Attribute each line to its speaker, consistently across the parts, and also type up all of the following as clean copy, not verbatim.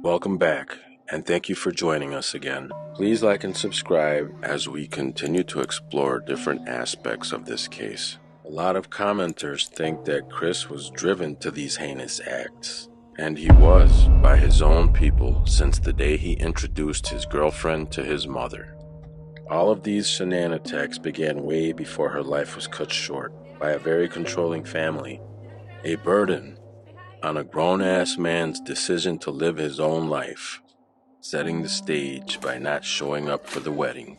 Speaker 1: Welcome back, and thank you for joining us again. Please like and subscribe as we continue to explore different aspects of this case. A lot of commenters think that Chris was driven to these heinous acts, and he was by his own people since the day he introduced his girlfriend to his mother. All of these Shanann attacks began way before her life was cut short by a very controlling family, a burden on a grown-ass man's decision to live his own life, setting the stage by not showing up for the wedding.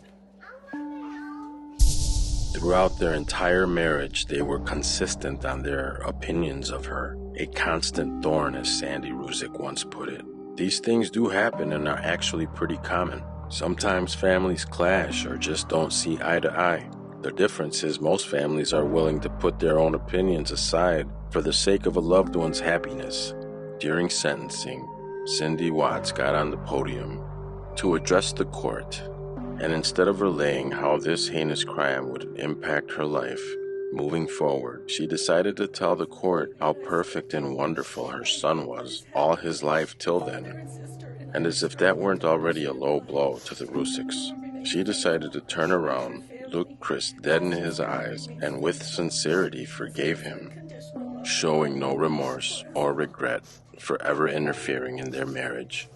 Speaker 1: Throughout their entire marriage, they were consistent on their opinions of her, a constant thorn, as Sandy Ruzick once put it. These things do happen and are actually pretty common. Sometimes families clash or just don't see eye to eye. The difference is most families are willing to put their own opinions aside for the sake of a loved one's happiness. During sentencing, Cindy Watts got on the podium to address the court, and instead of relaying how this heinous crime would impact her life moving forward, she decided to tell the court how perfect and wonderful her son was all his life till then. And as if that weren't already a low blow to the Ruzicks, she decided to turn around, look Chris dead in his eyes, and with sincerity forgave him, showing no remorse or regret for ever interfering in their marriage.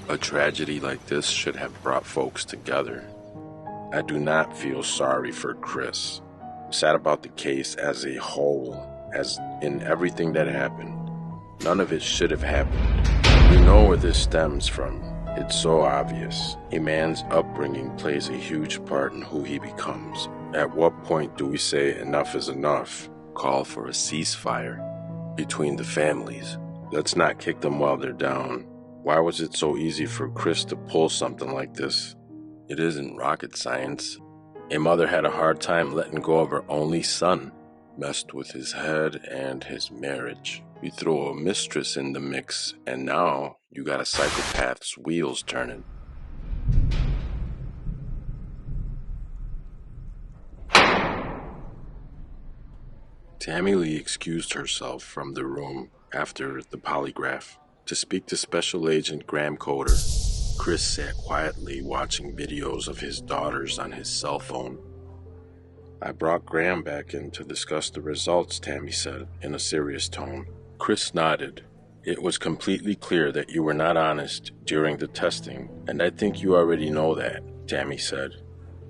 Speaker 1: A tragedy like this should have brought folks together. I do not feel sorry for Chris. I'm sad about the case as a whole, as in everything that happened. None of it should have happened. We know where this stems from. It's so obvious. A man's upbringing plays a huge part in who he becomes. At what point do we say enough is enough? Call for a ceasefire between the families. Let's not kick them while they're down. Why was it so easy for Chris to pull something like this? It isn't rocket science. A mother had a hard time letting go of her only son. Messed with his head and his marriage. You throw a mistress in the mix, and now you got a psychopath's wheels turning. Tammy Lee excused herself from the room after the polygraph to speak to Special Agent Graham Coder. Chris sat quietly watching videos of his daughters on his cell phone. I brought Graham back in to discuss the results, Tammy said in a serious tone. Chris nodded. It was completely clear that you were not honest during the testing, and I think you already know that, Tammy said.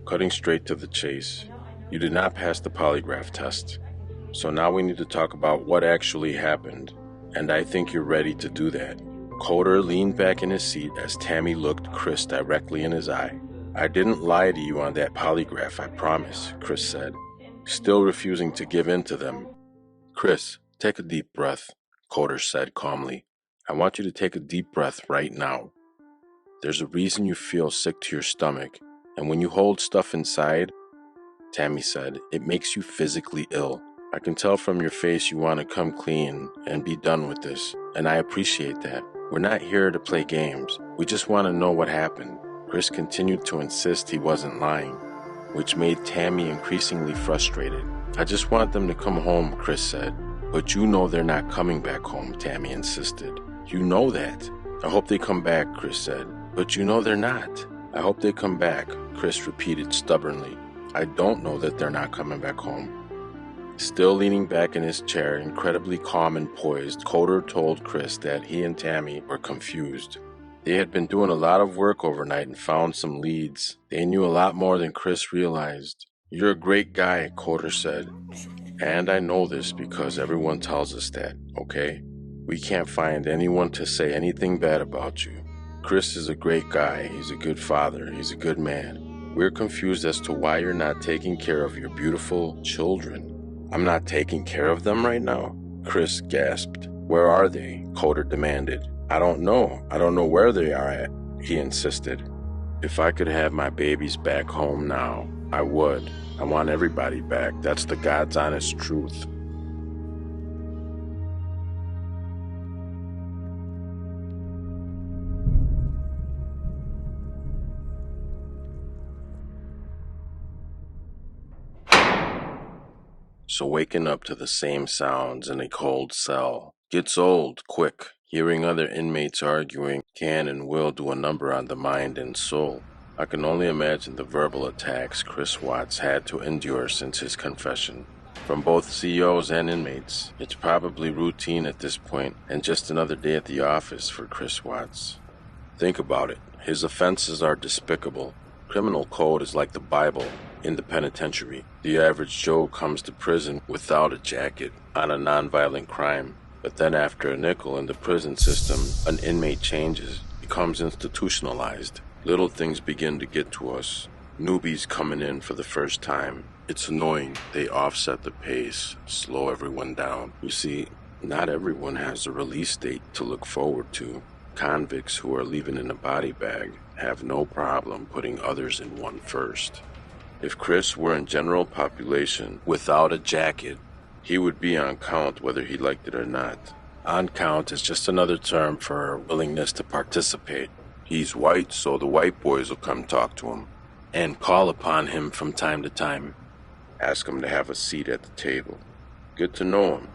Speaker 1: Cutting straight to the chase, you did not pass the polygraph test. So now we need to talk about what actually happened. And I think you're ready to do that. Coder leaned back in his seat as Tammy looked Chris directly in his eye. I didn't lie to you on that polygraph, I promise, Chris said, still refusing to give in to them. Chris, take a deep breath, Coder said calmly. I want you to take a deep breath right now. There's a reason you feel sick to your stomach, and when you hold stuff inside, Tammy said, it makes you physically ill. I can tell from your face you want to come clean and be done with this, and I appreciate that. We're not here to play games. We just want to know what happened. Chris continued to insist he wasn't lying, which made Tammy increasingly frustrated. I just want them to come home, Chris said. But you know they're not coming back home, Tammy insisted. You know that. I hope they come back, Chris said. But you know they're not. I hope they come back, Chris repeated stubbornly. I don't know that they're not coming back home. Still leaning back in his chair, incredibly calm and poised, Coder told Chris that he and Tammy were confused. They had been doing a lot of work overnight and found some leads. They knew a lot more than Chris realized. You're a great guy, Coder said. And I know this because everyone tells us that, okay? We can't find anyone to say anything bad about you. Chris is a great guy. He's a good father. He's a good man. We're confused as to why you're not taking care of your beautiful children. I'm not taking care of them right now? Chris gasped. Where are they? Coder demanded. I don't know. I don't know where they are at, he insisted. If I could have my babies back home now, I would. I want everybody back. That's the God's honest truth. So waking up to the same sounds in a cold cell gets old quick. Hearing other inmates arguing can and will do a number on the mind and soul. I can only imagine the verbal attacks Chris Watts had to endure since his confession. From both CEOs and inmates, it's probably routine at this point and just another day at the office for Chris Watts. Think about it. His offenses are despicable. Criminal code is like the Bible in the penitentiary. The average Joe comes to prison without a jacket on a nonviolent crime. But then after a nickel in the prison system, an inmate changes, becomes institutionalized. Little things begin to get to us. Newbies coming in for the first time. It's annoying. They offset the pace, slow everyone down. You see, not everyone has a release date to look forward to. Convicts who are leaving in a body bag have no problem putting others in one first. If Chris were in general population without a jacket, he would be on count whether he liked it or not. On count is just another term for willingness to participate. He's white, so the white boys will come talk to him and call upon him from time to time. Ask him to have a seat at the table. Get to know him.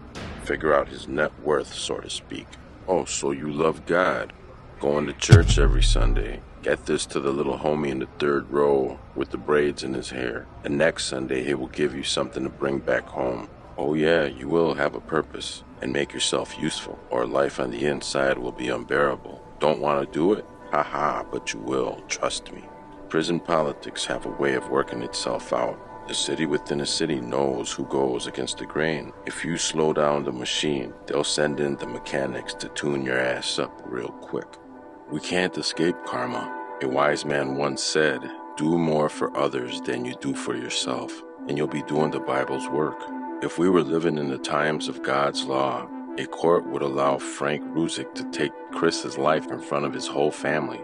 Speaker 1: Figure out his net worth, so to speak. Oh, so you love God. Going to church every Sunday. Get this to the little homie in the third row with the braids in his hair. And next Sunday he will give you something to bring back home. Oh yeah, you will have a purpose and make yourself useful, or life on the inside will be unbearable. Don't want to do it? Haha, but you will, trust me. Prison politics have a way of working itself out. The city within a city knows who goes against the grain. If you slow down the machine, they'll send in the mechanics to tune your ass up real quick. We can't escape karma. A wise man once said, do more for others than you do for yourself, and you'll be doing the Bible's work. If we were living in the times of God's law, a court would allow Frank Ruzick to take Chris's life in front of his whole family.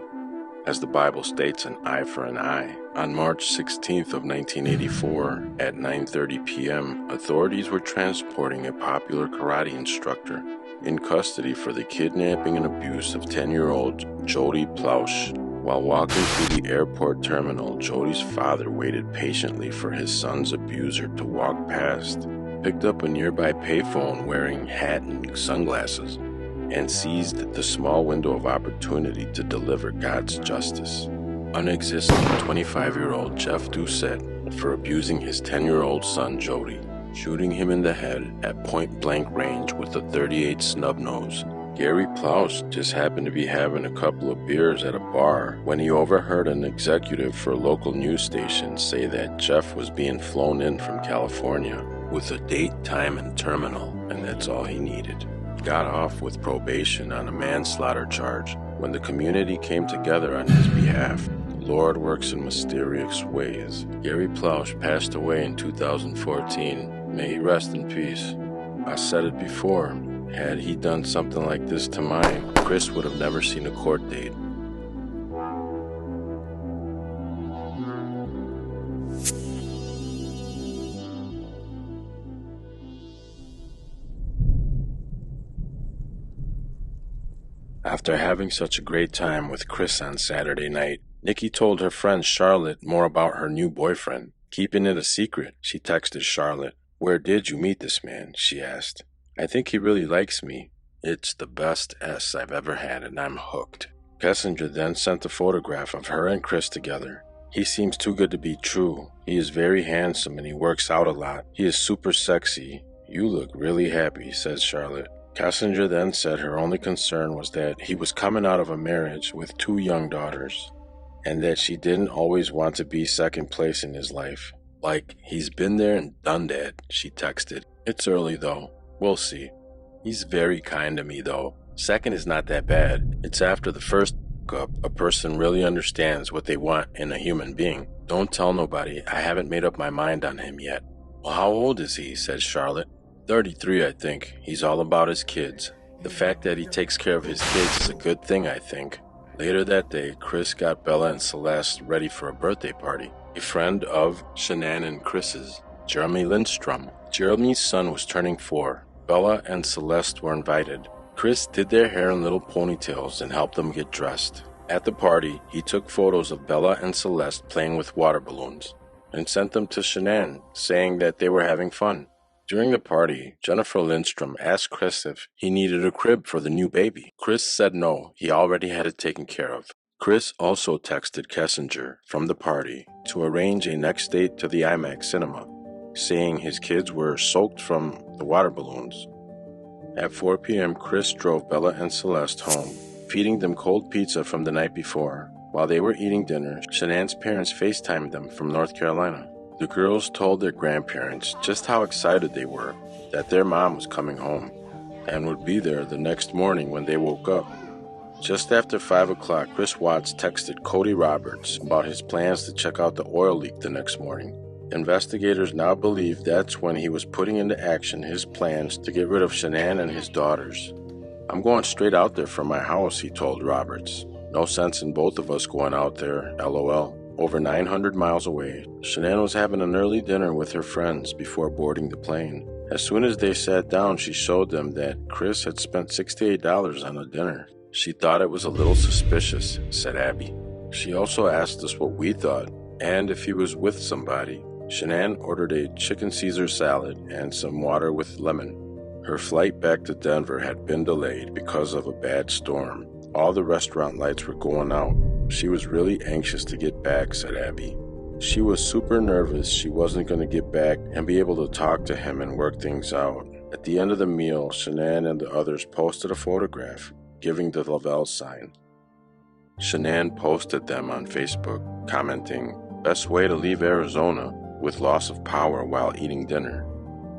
Speaker 1: As the Bible states, an eye for an eye. On March 16th of 1984, at 9:30 p.m., authorities were transporting a popular karate instructor in custody for the kidnapping and abuse of 10-year-old Jody Plausch. While walking through the airport terminal, Jody's father waited patiently for his son's abuser to walk past, picked up a nearby payphone wearing hat and sunglasses, and seized the small window of opportunity to deliver God's justice. Unexisting 25-year-old Jeff Doucette for abusing his 10-year-old son Jody, shooting him in the head at point-blank range with a .38 snub nose. Gary Plausch just happened to be having a couple of beers at a bar when he overheard an executive for a local news station say that Jeff was being flown in from California with a date, time, and terminal, and that's all he needed. Got off with probation on a manslaughter charge. When the community came together on his behalf, the Lord works in mysterious ways. Gary Plausch passed away in 2014. May he rest in peace. I said it before. Had he done something like this to mine, Chris would have never seen a court date. After having such a great time with Chris on Saturday night, Nikki told her friend Charlotte more about her new boyfriend. Keeping it a secret, she texted Charlotte. Where did you meet this man? She asked. I think he really likes me. It's the best S I've ever had and I'm hooked. Kessinger then sent a photograph of her and Chris together. He seems too good to be true. He is very handsome and he works out a lot. He is super sexy. You look really happy, says Charlotte. Kessinger then said her only concern was that he was coming out of a marriage with 2 young daughters, and that she didn't always want to be second place in his life. Like, he's been there and done that, she texted. It's early though. We'll see. He's very kind to me though. Second is not that bad. It's after the first up a person really understands what they want in a human being. Don't tell nobody. I haven't made up my mind on him yet. Well, how old is he? Says Charlotte. 33, I think. He's all about his kids. The fact that he takes care of his kids is a good thing, I think. Later that day, Chris got Bella and Celeste ready for a birthday party. A friend of Shanann and Chris's, Jeremy Lindstrom. Jeremy's son was turning 4. Bella and Celeste were invited. Chris did their hair in little ponytails and helped them get dressed. At the party, he took photos of Bella and Celeste playing with water balloons and sent them to Shanann, saying that they were having fun. During the party, Jennifer Lindstrom asked Chris if he needed a crib for the new baby. Chris said no, he already had it taken care of. Chris also texted Kessinger from the party to arrange a next date to the IMAX cinema, saying his kids were soaked from the water balloons. At 4 p.m., Chris drove Bella and Celeste home, feeding them cold pizza from the night before. While they were eating dinner, Shanann's parents FaceTimed them from North Carolina. The girls told their grandparents just how excited they were that their mom was coming home and would be there the next morning when they woke up. Just after 5 o'clock, Chris Watts texted Cody Roberts about his plans to check out the oil leak the next morning. Investigators now believe that's when he was putting into action his plans to get rid of Shanann and his daughters. I'm going straight out there from my house, he told Roberts. No sense in both of us going out there, LOL. Over 900 miles away, Shanann was having an early dinner with her friends before boarding the plane. As soon as they sat down, she showed them that Chris had spent $68 on the dinner. She thought it was a little suspicious, said Abby. She also asked us what we thought, and if he was with somebody. Shanann ordered a chicken Caesar salad and some water with lemon. Her flight back to Denver had been delayed because of a bad storm. All the restaurant lights were going out. She was really anxious to get back, said Abby. She was super nervous she wasn't going to get back and be able to talk to him and work things out. At the end of the meal, Shanann and the others posted a photograph, giving the Lavelle sign. Shanann posted them on Facebook, commenting, "Best way to leave Arizona, with loss of power while eating dinner."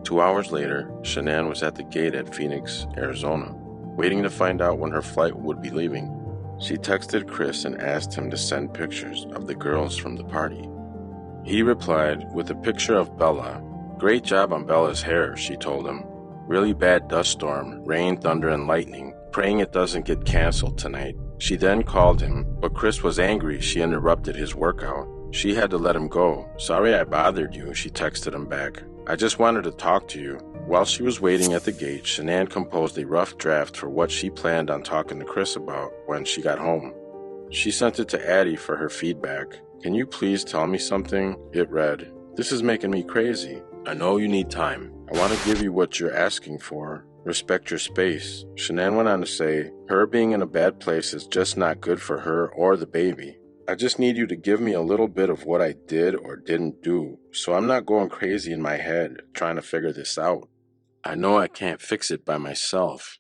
Speaker 1: 2 hours later, Shanann was at the gate at Phoenix, Arizona, waiting to find out when her flight would be leaving. She texted Chris and asked him to send pictures of the girls from the party. He replied with a picture of Bella. "Great job on Bella's hair," she told him. "Really bad dust storm, rain, thunder, and lightning. Praying it doesn't get canceled tonight." She then called him, but Chris was angry she interrupted his workout. She had to let him go. "Sorry I bothered you," she texted him back. "I just wanted to talk to you." While she was waiting at the gate, Shanann composed a rough draft for what she planned on talking to Chris about when she got home. She sent it to Addie for her feedback. "Can you please tell me something?" It read, "This is making me crazy. I know you need time. I want to give you what you're asking for. Respect your space." Shanann went on to say, "Her being in a bad place is just not good for her or the baby. I just need you to give me a little bit of what I did or didn't do, so I'm not going crazy in my head trying to figure this out. I know I can't fix it by myself.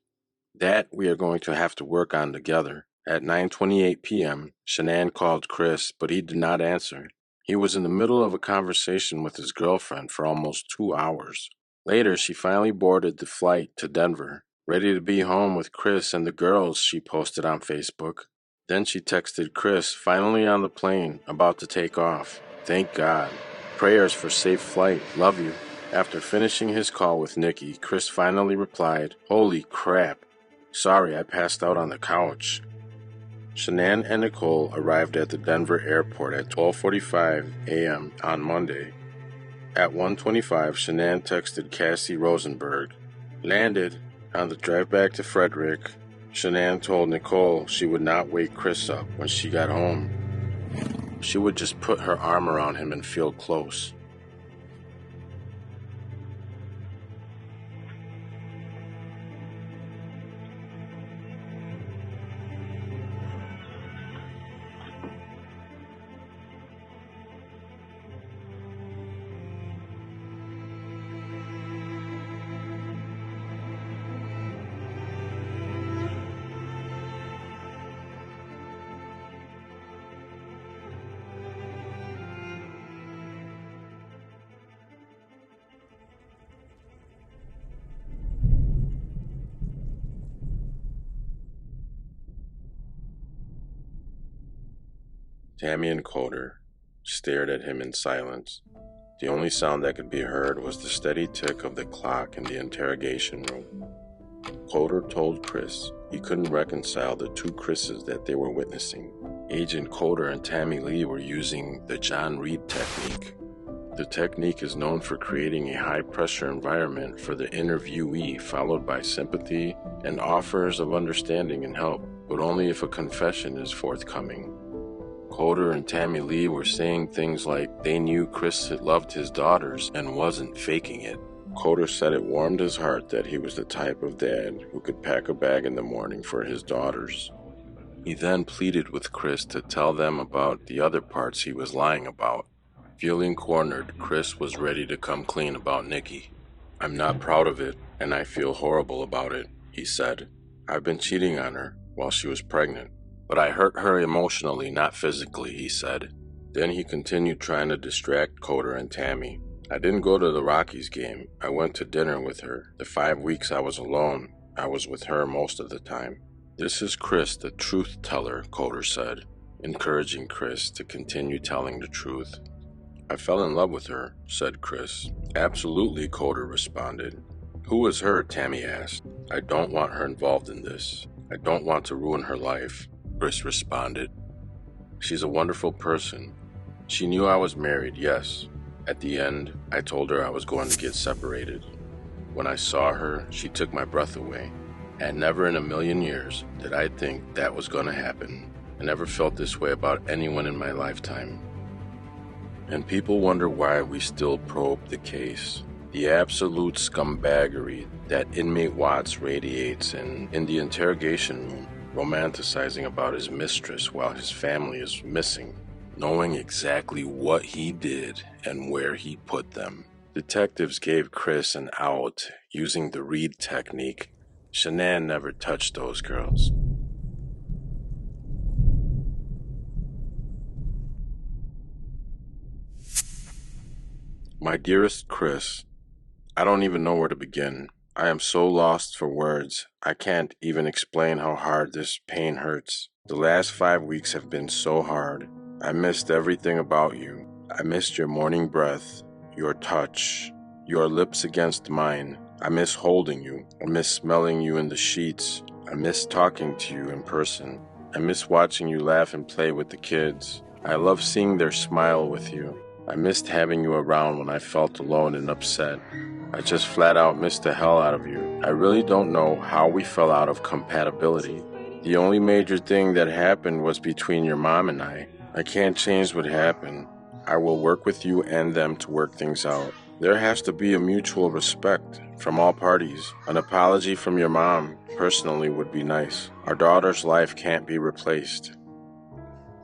Speaker 1: That we are going to have to work on together." At 9:28 p.m., Shanann called Chris, but he did not answer. He was in the middle of a conversation with his girlfriend for almost 2 hours. Later, she finally boarded the flight to Denver, ready to be home with Chris and the girls, she posted on Facebook. Then she texted Chris, finally on the plane, about to take off. "Thank God. Prayers for safe flight. Love you." After finishing his call with Nikki, Chris finally replied, "Holy crap. Sorry I passed out on the couch." Shanann and Nicole arrived at the Denver airport at 12:45 a.m. on Monday. At 1:25, Shanann texted Cassie Rosenberg, "Landed." On the drive back to Frederick, Shanann told Nicole she would not wake Chris up when she got home. She would just put her arm around him and feel close. Tammy and Coder stared at him in silence. The only sound that could be heard was the steady tick of the clock in the interrogation room. Coder told Chris he couldn't reconcile the two Chris's that they were witnessing. Agent Coder and Tammy Lee were using the John Reed technique. The technique is known for creating a high-pressure environment for the interviewee, followed by sympathy and offers of understanding and help, but only if a confession is forthcoming. Coder and Tammy Lee were saying things like they knew Chris had loved his daughters and wasn't faking it. Coder said it warmed his heart that he was the type of dad who could pack a bag in the morning for his daughters. He then pleaded with Chris to tell them about the other parts he was lying about. Feeling cornered, Chris was ready to come clean about Nikki. "I'm not proud of it, and I feel horrible about it," he said. "I've been cheating on her while she was pregnant. But I hurt her emotionally, not physically," he said. Then he continued trying to distract Coder and Tammy. "I didn't go to the Rockies game. I went to dinner with her. The 5 weeks I was alone, I was with her most of the time." "This is Chris, the truth teller," Coder said, encouraging Chris to continue telling the truth. "I fell in love with her," said Chris. "Absolutely," Coder responded. "Who is her?" Tammy asked. "I don't want her involved in this. I don't want to ruin her life," Chris responded. "She's a wonderful person. She knew I was married, yes. At the end, I told her I was going to get separated. When I saw her, she took my breath away. And never in a million years did I think that was going to happen. I never felt this way about anyone in my lifetime." And people wonder why we still probe the case. The absolute scumbaggery that inmate Watts radiates in the interrogation room, romanticizing about his mistress while his family is missing, knowing exactly what he did and where he put them. Detectives gave Chris an out using the Reed technique. Shanann never touched those girls. My dearest Chris, I don't even know where to begin. I am so lost for words. I can't even explain how hard this pain hurts. The last 5 weeks have been so hard. I missed everything about you. I missed your morning breath, your touch, your lips against mine. I miss holding you. I miss smelling you in the sheets. I miss talking to you in person. I miss watching you laugh and play with the kids. I love seeing their smile with you. I missed having you around when I felt alone and upset. I just flat out missed the hell out of you. I really don't know how we fell out of compatibility. The only major thing that happened was between your mom and I. I can't change what happened. I will work with you and them to work things out. There has to be a mutual respect from all parties. An apology from your mom personally would be nice. Our daughter's life can't be replaced.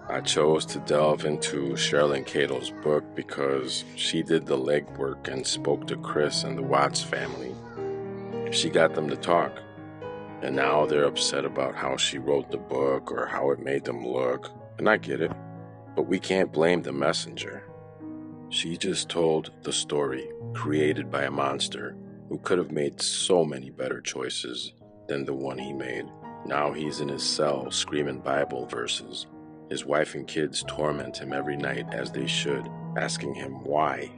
Speaker 1: I chose to delve into Sherilyn Cato's book because she did the legwork and spoke to Chris and the Watts family. She got them to talk, and now they're upset about how she wrote the book or how it made them look, and I get it, but we can't blame the messenger. She just told the story created by a monster who could have made so many better choices than the one he made. Now he's in his cell screaming Bible verses. His wife and kids torment him every night, as they should, asking him why.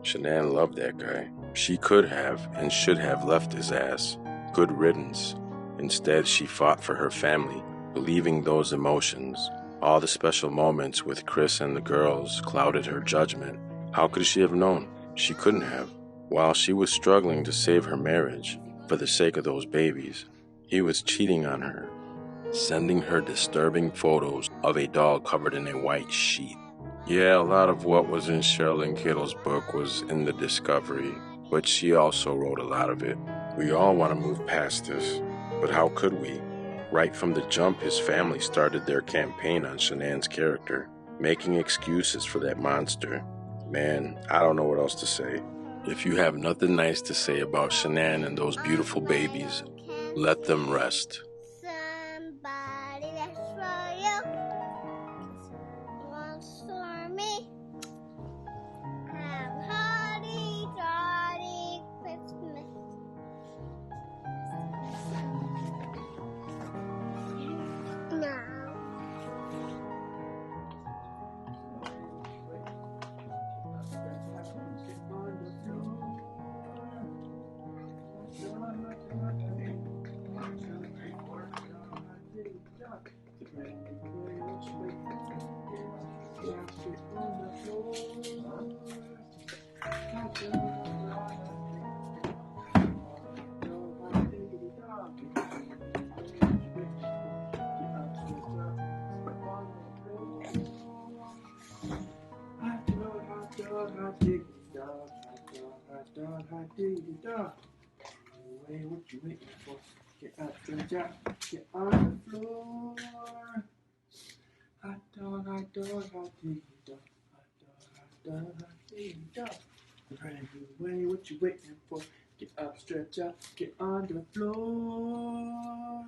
Speaker 1: Shanann loved that guy. She could have and should have left his ass. Good riddance. Instead, she fought for her family, believing those emotions. All the special moments with Chris and the girls clouded her judgment. How could she have known? She couldn't have. While she was struggling to save her marriage, for the sake of those babies, he was cheating on her, sending her disturbing photos of a doll covered in a white sheet. Yeah, a lot of what was in Sherilyn Cato's book was in the discovery, but she also wrote a lot of it. We all want to move past this, but how could we? Right from the jump, his family started their campaign on Shanann's character, making excuses for that monster. Man, I don't know what else to say. If you have nothing nice to say about Shanann and those beautiful babies, let them rest.
Speaker 2: Somebody that's for you wants for me. Have a hearty, jolly Christmas. No.
Speaker 3: away, what you waiting for? Get up, stretch out, get on the floor. Hot dog, hot dog, hot diggity dog. Hot dog, hot dog, hot diggity dog. Brand new way, what you waiting for? Get up, stretch out, get on the floor.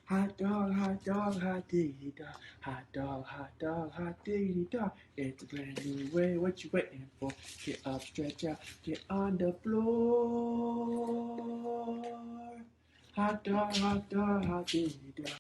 Speaker 3: Hot dog, hot dog, hot diggity dog. Hot dog, hot dog, hot diggity dog. It's a brand new way, what you waiting for? Get up, stretch out, get on the floor. Hot dog, hot diggity dog.